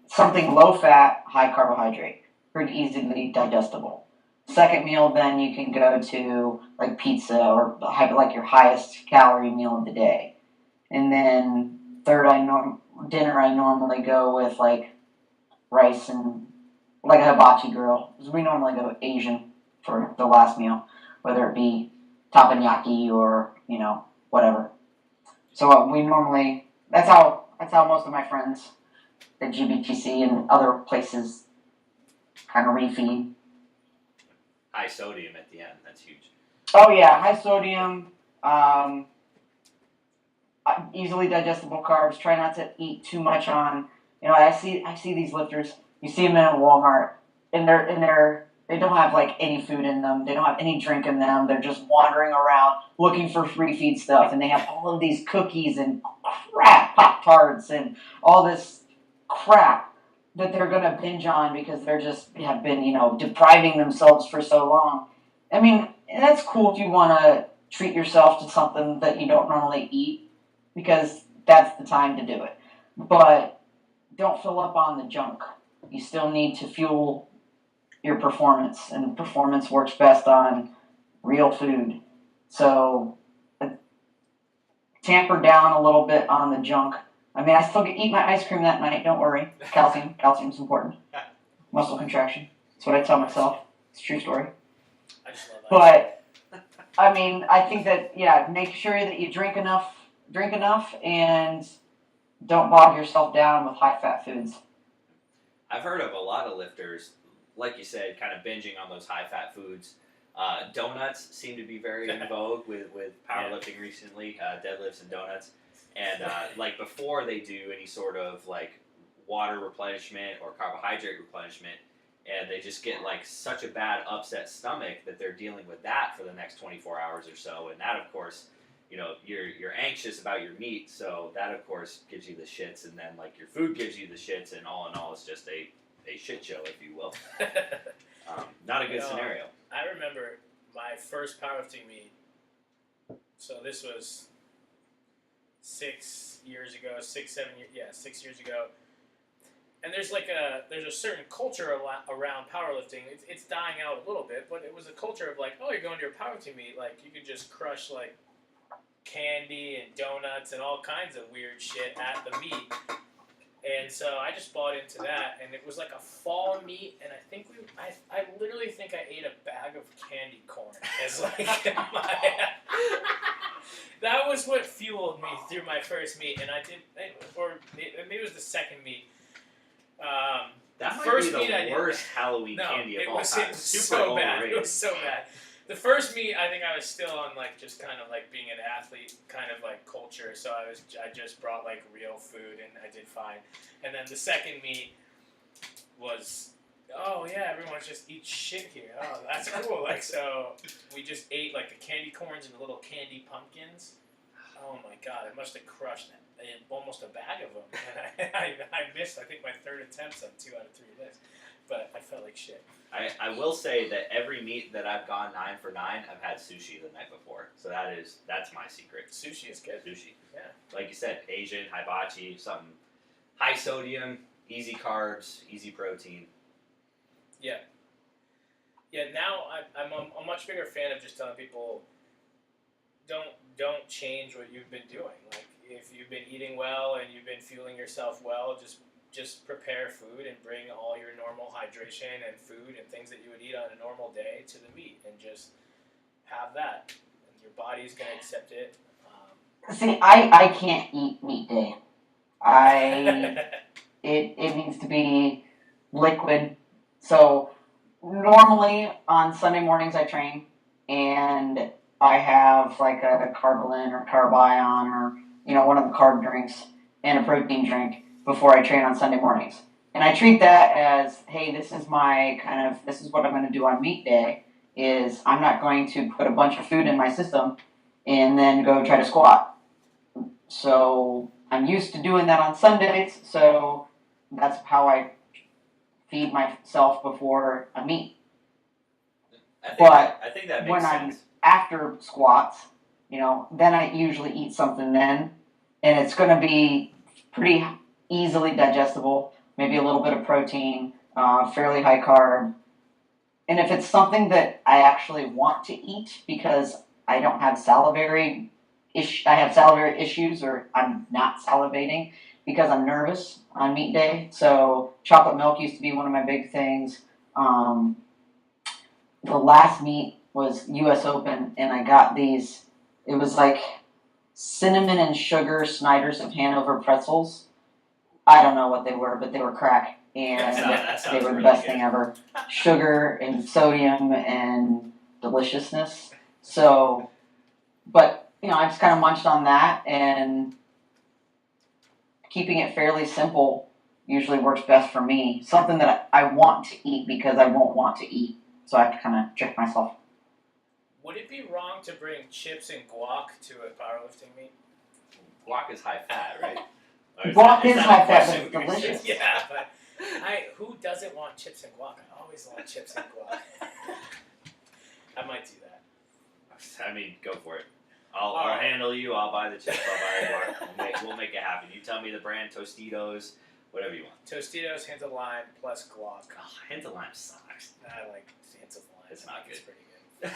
something low fat, high carbohydrate, pretty easily digestible. Second meal, then you can go to like pizza or like your highest calorie meal of the day. And then third, dinner, I normally go with like rice and like a hibachi grill. We normally go Asian for the last meal, whether it be teppanyaki or, whatever. So we normally, that's how most of my friends at GBTC and other places kind of refeed. High sodium at the end, that's huge. Oh yeah, high sodium, easily digestible carbs. Try not to eat too much on. I see these lifters. You see them in Walmart, and they don't have like any food in them. They don't have any drink in them. They're just wandering around looking for free feed stuff, and they have all of these cookies and crap, Pop-Tarts, and all this crap that they're gonna binge on because have been depriving themselves for so long. I mean, that's cool if you want to treat yourself to something that you don't normally eat, because that's the time to do it. But don't fill up on the junk. You still need to fuel your performance, and performance works best on real food. So tamper down a little bit on the junk. I mean, I still eat my ice cream that night. Don't worry. Calcium's important. Muscle contraction. That's what I tell myself. It's a true story. I just love that. But I mean, I think that make sure that you drink enough, and don't bog yourself down with high fat foods. I've heard of a lot of lifters, like you said, kind of binging on those high fat foods. Donuts seem to be very in vogue with powerlifting recently, deadlifts and donuts. And like before they do any sort of like water replenishment or carbohydrate replenishment, and they just get like such a bad upset stomach that they're dealing with that for the next 24 hours or so. And that, of course, you're anxious about your meat, so that of course gives you the shits, and then like your food gives you the shits, and all in all, it's just a shit show, if you will. Not a good scenario. I remember my first powerlifting meet. So this was 6 years ago, 7 years, 6 years ago. And there's a certain culture around powerlifting. It's dying out a little bit, but it was a culture of like, oh, you're going to your powerlifting meet, like you could just crush like candy and donuts and all kinds of weird shit at the meet. And so I just bought into that, and it was like a fall meet, and I literally think I ate a bag of candy corn as like that was what fueled me through my first meet, and maybe it was the second meet. That might first be the worst Halloween candy of all time. It was so bad. It was so bad. The first meet, I think I was still on like just kind of like being an athlete kind of like culture, so I just brought like real food and I did fine. And then the second meet was, oh yeah, everyone just eats shit here. Oh, that's cool. Like, so we just ate like the candy corns and the little candy pumpkins. Oh my god, I must have crushed almost a bag of them. And I missed, I think, my third attempt on 2 out of 3 days. But I felt like shit. I will say that every meet that I've gone 9 for 9, I've had sushi the night before. So that's my secret. Sushi is good. Sushi. Yeah. Like you said, Asian, hibachi, something high sodium, easy carbs, easy protein. Yeah. Yeah, now I'm a much bigger fan of just telling people, don't change what you've been doing. Like, if you've been eating well and you've been fueling yourself well, just prepare food and bring all your normal hydration and food and things that you would eat on a normal day to the meet, and just have that. And your body's going to accept it. See, I can't eat meat day. It needs to be liquid. So normally on Sunday mornings I train, and I have like a Carbolin or Carbion or one of the carb drinks and a protein drink before I train on Sunday mornings. And I treat that as, hey, this is what I'm going to do on meet day, is I'm not going to put a bunch of food in my system and then go try to squat. So I'm used to doing that on Sundays, so that's how I feed myself before a meet. I think that makes when sense. I'm after squats, then I usually eat something then, and it's going to be pretty easily digestible, maybe a little bit of protein, fairly high carb. And if it's something that I actually want to eat because I don't have salivary issues, or I'm not salivating because I'm nervous on meat day. So chocolate milk used to be one of my big things. The last meet was U.S. Open, and I got these. It was like cinnamon and sugar Snyder's of Hanover pretzels. I don't know what they were, but they were crack, and That sounds they were the really best good. thing ever. Sugar and sodium and deliciousness. So, but I just kind of munched on that, and keeping it fairly simple usually works best for me. Something that I want to eat because I won't want to eat, so I have to kind of trick myself. Would it be wrong to bring chips and guac to a powerlifting meet? Guac is high fat, right? Guac is high fat, question but it's we were delicious. saying? Yeah, but who doesn't want chips and guac? I always want chips and guac. I might do that. I mean, go for it. I'll handle you. I'll buy the chips. I'll buy the guac. We'll make it happen. You tell me the brand, Tostitos, whatever you want. Tostitos, hint of lime, plus guac. Oh, hint of lime sucks. I like hints of lime. It's not It's good. pretty good.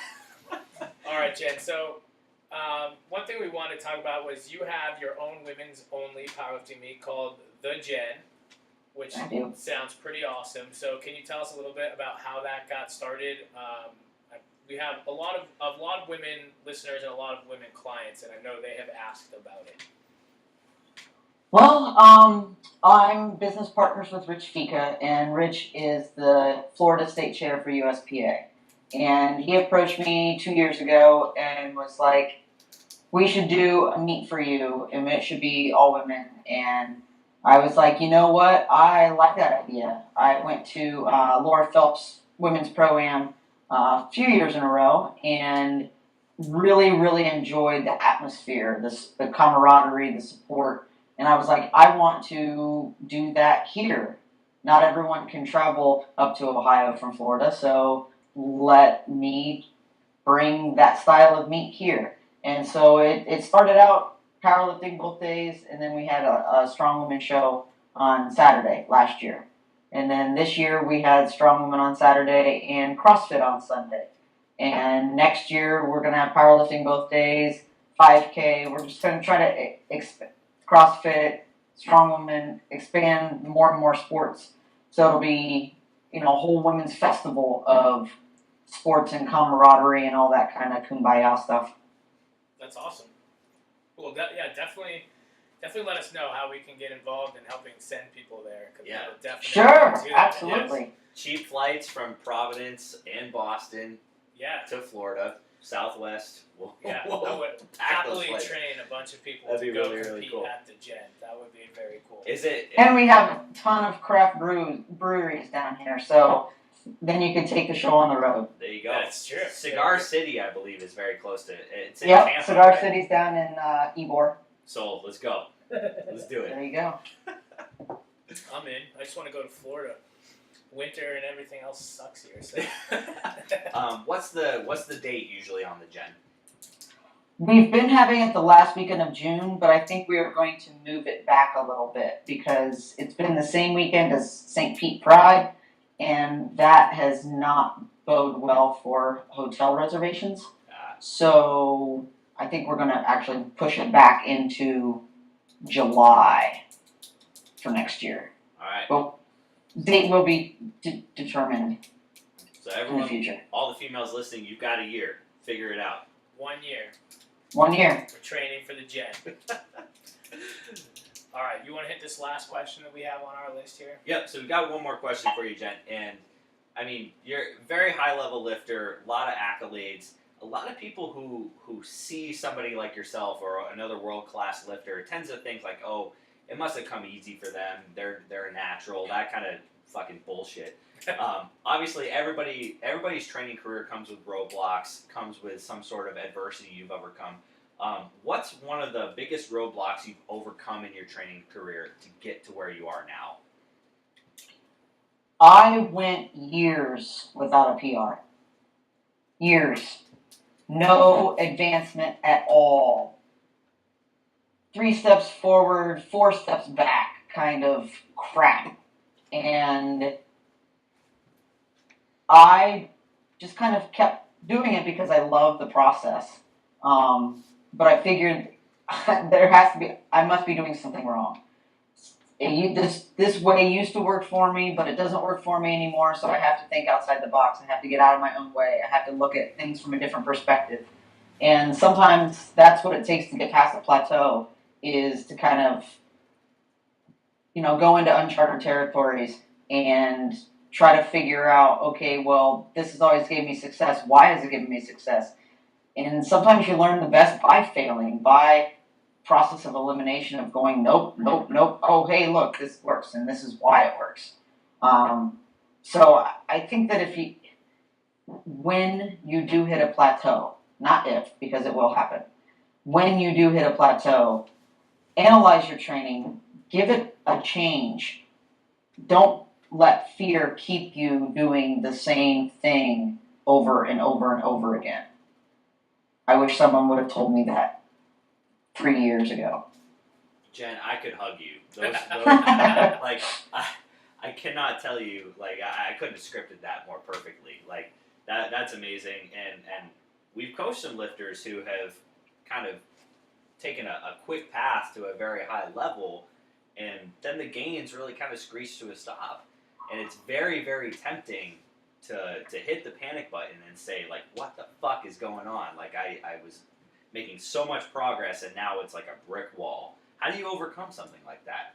All right, Jen. So, one thing we wanted to talk about was you have your own women's only powerlifting meet called The Jen, which I do. sounds pretty awesome. So, can you tell us a little bit about how that got started? We have a lot of women listeners and a lot of women clients, and I know they have asked about it. Well, I'm business partners with Rich Fika, and Rich is the Florida State Chair for USPA. And he approached me 2 years ago and was like, we should do a meet for you, and it should be all women. And I was like, you know what? I like that idea. I went to Laura Phelps Women's Pro-Am a few years in a row, and really, really enjoyed the atmosphere, the camaraderie, the support. And I was like, I want to do that here. Not everyone can travel up to Ohio from Florida, so let me bring that style of meet here. And so it started out powerlifting both days, and then we had a strong women show on Saturday last year. And then this year we had strong women on Saturday and CrossFit on Sunday. And next year we're going to have powerlifting both days, 5K. We're just going to try to CrossFit, strong women, expand more and more sports. So it'll be, a whole women's festival of sports and camaraderie and all that kind of kumbaya stuff. That's awesome. Well, definitely let us know how we can get involved in helping send people there. Yeah. Definitely Sure, do that. absolutely. Yes. Cheap flights from Providence and Boston Yeah. to Florida, Southwest. I would happily train a bunch of people That'd to be go really, compete really cool. at the Gen. That would be very cool. Is it? And we have a ton of craft breweries down here, so then you can take the show on the road. There you go. That's true. Cigar City, I believe, is very close to it. It's in Yep, Tampa, Cigar right? City's down in Ybor. So let's go. Let's do it. There you go. I'm in. I just want to go to Florida. Winter and everything else sucks here. So. What's the date usually on the Gen? We've been having it the last weekend of June, but I think we are going to move it back a little bit because it's been the same weekend as St. Pete Pride, and that has not bode well for hotel reservations. So I think we're going to actually push it back into July for next year. All right. Well, date will be determined So in the everyone, future. all the females listening, you've got a year. Figure it out. 1 year. 1 year. We're training for the Gen. All right, you want to hit this last question that we have on our list here? Yep. So we got one more question for you, Jen. And I mean, you're a very high level lifter, a lot of accolades. A lot of people who see somebody like yourself or another world class lifter tends to think like, oh, it must have come easy for them. They're a natural. That kind of fucking bullshit. Obviously, everybody's training career comes with roadblocks, comes with some sort of adversity you've overcome. What's one of the biggest roadblocks you've overcome in your training career to get to where you are now? I went years without a PR. Years. No advancement at all. 3 steps forward, 4 steps back kind of crap. And I just kind of kept doing it because I love the process. But I figured I must be doing something wrong. This way used to work for me, but it doesn't work for me anymore, so I have to think outside the box. I have to get out of my own way. I have to look at things from a different perspective. And sometimes that's what it takes to get past the plateau, is to kind of, go into uncharted territories and try to figure out, okay, well, this has always given me success. Why has it given me success? And sometimes you learn the best by failing, by process of elimination of going, nope, nope, nope. Oh, hey, look, this works, and this is why it works. So I think that when you do hit a plateau, not if, because it will happen, when you do hit a plateau, analyze your training, give it a change. Don't let fear keep you doing the same thing over and over and over again. I wish someone would have told me that 3 years ago. Jen, I could hug you. Those like, I cannot tell you, like, I couldn't have scripted that more perfectly. Like, that's amazing. And we've coached some lifters who have kind of taken a quick path to a very high level, and then the gains really kind of screech to a stop. And it's very, very tempting to hit the panic button and say, like, what the fuck is going on? Like, I was making so much progress, and now it's like a brick wall. How do you overcome something like that?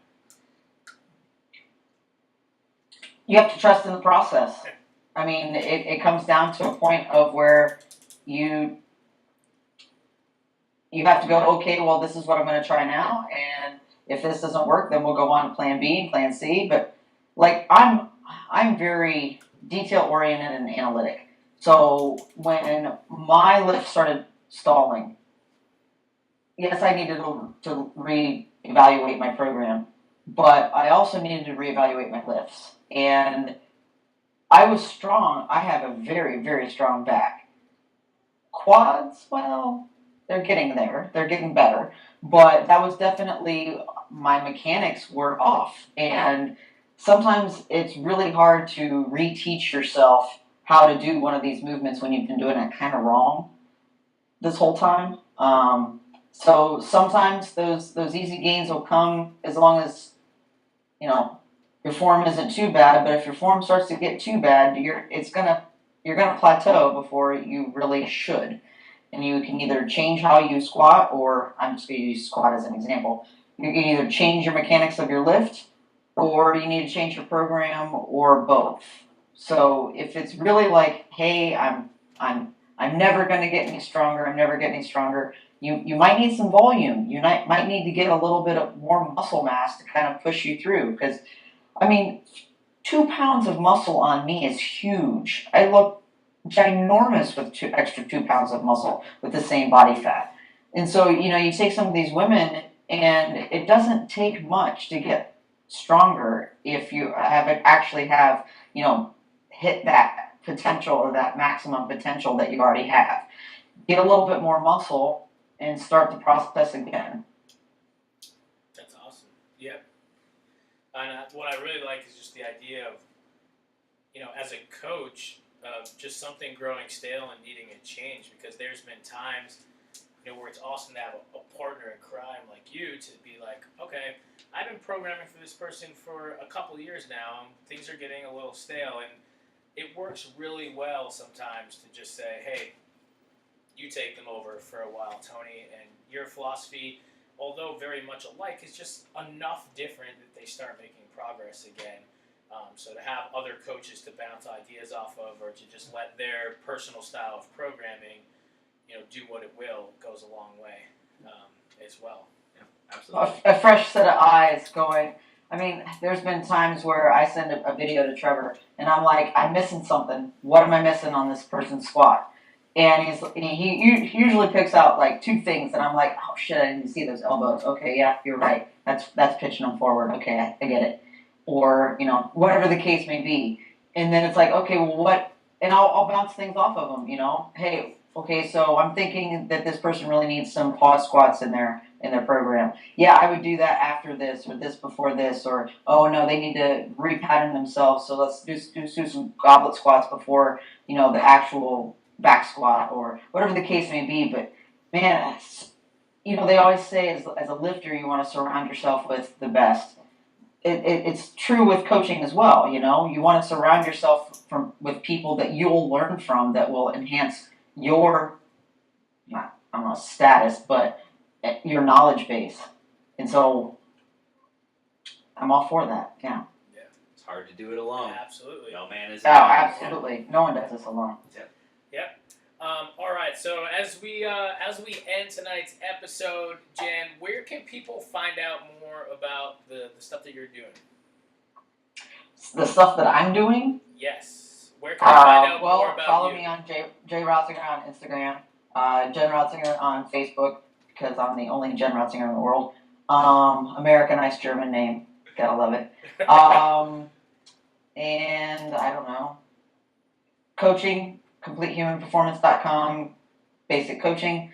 You have to trust in the process. I mean, it comes down to a point of where you have to go, okay, well, this is what I'm going to try now, and if this doesn't work, then we'll go on to plan B and plan C. But, like, I'm very detail-oriented and analytic. So when my lift started stalling, yes, I needed to reevaluate my program, but I also needed to reevaluate my lifts. And I was strong. I have a very, very strong back. Quads, well, they're getting there. They're getting better. But that was definitely, my mechanics were off. And sometimes it's really hard to reteach yourself how to do one of these movements when you've been doing it kind of wrong this whole time. So sometimes those easy gains will come as long as, your form isn't too bad. But if your form starts to get too bad, you're gonna plateau before you really should. And you can either change how you squat, or I'm just going to use squat as an example. You can either change your mechanics of your lift, or you need to change your program, or both. So if it's really like, hey, I'm never going to get any stronger, I'm never getting any stronger, you might need some volume. You might need to get a little bit of more muscle mass to kind of push you through. Because, 2 pounds of muscle on me is huge. I look ginormous with extra 2 pounds of muscle with the same body fat. And so, you take some of these women, and it doesn't take much to get stronger if you actually have, hit that potential, or that maximum potential that you already have. Get a little bit more muscle and start the process again. That's awesome. Yep. And what I really like is just the idea of, as a coach, of just something growing stale and needing a change. Because there's been times, where it's awesome to have a partner in crime like you to be like, okay, I've been programming for this person for a couple years now, and things are getting a little stale. And it works really well sometimes to just say, hey, you take them over for a while, Tony, and your philosophy, although very much alike, is just enough different that they start making progress again. So to have other coaches to bounce ideas off of, or to just let their personal style of programming, do what it will, goes a long way as well. Yeah, absolutely. A fresh set of eyes going. There's been times where I send a video to Trevor, and I'm like, I'm missing something. What am I missing on this person's squat? And he usually picks out like 2 things, and I'm like, oh shit, I didn't see those elbows. Okay, yeah, you're right. That's pitching them forward. Okay, I get it. Or, whatever the case may be. And then it's like, okay, well, what? And I'll bounce things off of them, Hey, okay, so I'm thinking that this person really needs some pause squats in their program. Yeah, I would do that after this or this before this, or oh no, they need to repattern themselves, so let's do some goblet squats before, you know, the actual back squat or whatever the case may be. But man, you know, they always say as a lifter you want to surround yourself with the best. It's true with coaching as well. You know, you want to surround yourself with people that you'll learn from, that will enhance your, I don't know, status, but your knowledge base. And so I'm all for that. Yeah. It's hard to do it alone. Yeah, absolutely. No man is. Oh, absolutely. No one does this alone. Yep. All right. So as we end tonight's episode, Jen, where can people find out more about the stuff that you're doing? The stuff that I'm doing? Yes. Where can I find out more about follow you? me on J Rotsinger on Instagram, Jenn Rotsinger on Facebook, because I'm the only Jenn Rotsinger in the world. Americanized German name. Gotta love it. And I don't know. Coaching, CompleteHumanPerformance.com, basic coaching.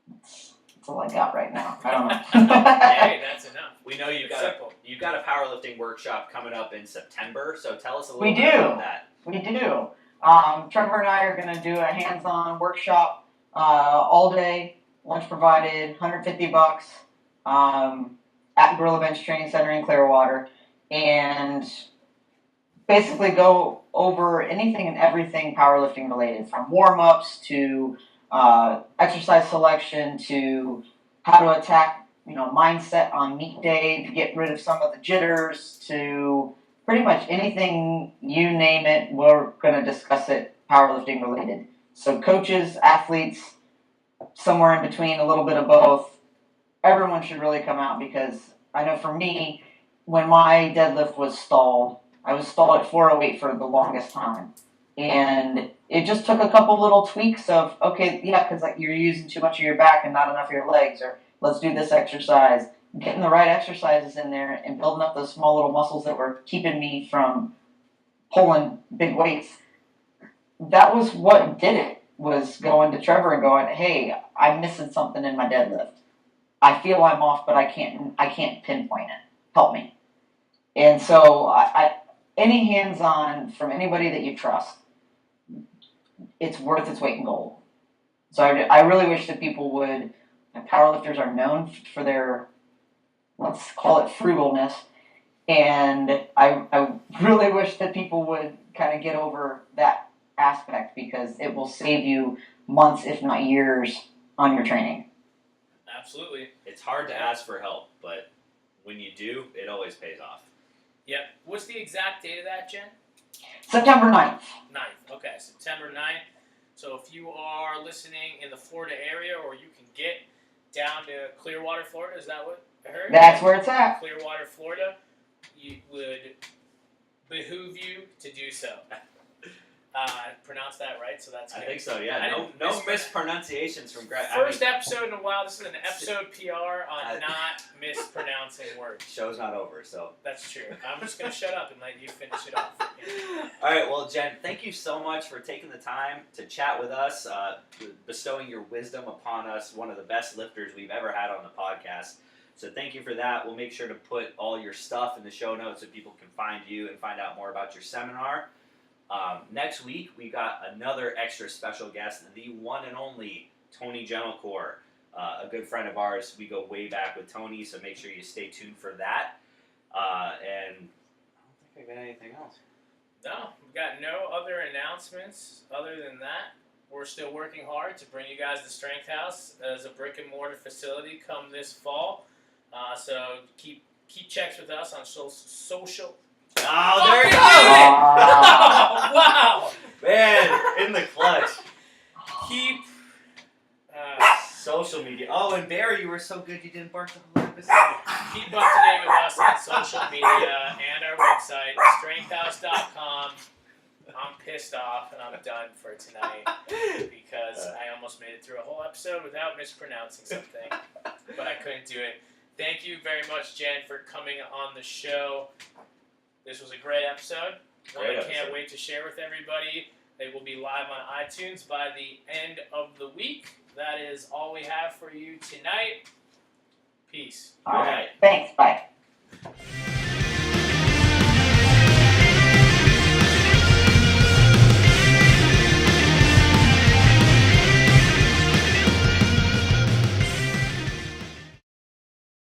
That's all I got right now. I don't know. Hey, that's enough. We know you've It's got a powerlifting workshop coming up in September, so tell us a little We bit do. about that. We do. Trevor and I are going to do a hands-on workshop all day, lunch provided, $150 at Gorilla Bench Training Center in Clearwater, and basically go over anything and everything powerlifting related, from warm-ups to exercise selection to how to attack, you know, mindset on meet day to get rid of some of the jitters, to pretty much anything, you name it, we're going to discuss it powerlifting related. So coaches, athletes, somewhere in between, a little bit of both. Everyone should really come out, because I know for me, when my deadlift was stalled, I was stalled at 408 for the longest time. And it just took a couple little tweaks of, okay, yeah, because like you're using too much of your back and not enough of your legs, or let's do this exercise. Getting the right exercises in there and building up those small little muscles that were keeping me from pulling big weights. That was what did it, was going to Trevor and going, hey, I'm missing something in my deadlift. I feel I'm off, but I can't pinpoint it. Help me. And so I any hands-on from anybody that you trust, it's worth its weight in gold. So I really wish that people would, powerlifters are known for their, let's call it frugalness, and I really wish that people would kind of get over that aspect, because it will save you months, if not years, on your training. Absolutely. It's hard to ask for help, but when you do, it always pays off. Yep. What's the exact date of that, Jen? September 9th. 9th. Okay, September 9th. So if you are listening in the Florida area, or you can get down to Clearwater, Florida, is that what I heard? That's where it's at. Clearwater, Florida, it would behoove you to do so. I pronounced that right, so that's good. I think so, yeah. No mispronunciations from Greg. First episode in a while. This is an episode PR on not mispronouncing words. Show's not over, so. That's true. I'm just going to shut up and let you finish it off. All right, well, Jen, thank you so much for taking the time to chat with us, bestowing your wisdom upon us, one of the best lifters we've ever had on the podcast. So thank you for that. We'll make sure to put all your stuff in the show notes so people can find you and find out more about your seminar. Next week, we got another extra special guest, the one and only Tony Gentilcore, a good friend of ours. We go way back with Tony, so make sure you stay tuned for that. And I don't think I got anything else. No, we've got no other announcements other than that. We're still working hard to bring you guys the Strength House as a brick and mortar facility come this fall. So keep checks with us on social. Oh, there it Oh, wow! Man, in the clutch. Keep Social media. Oh, and Barry, you were so good you didn't bark the whole episode. keep up to date with us on social media and our website, strengthhouse.com. I'm pissed off and I'm done for tonight because I almost made it through a whole episode without mispronouncing something, but I couldn't do it. Thank you very much, Jen, for coming on the show. This was a great episode. One I can't wait to share with everybody. It will be live on iTunes by the end of the week. That is all we have for you tonight. Peace. All right. Thanks. Bye.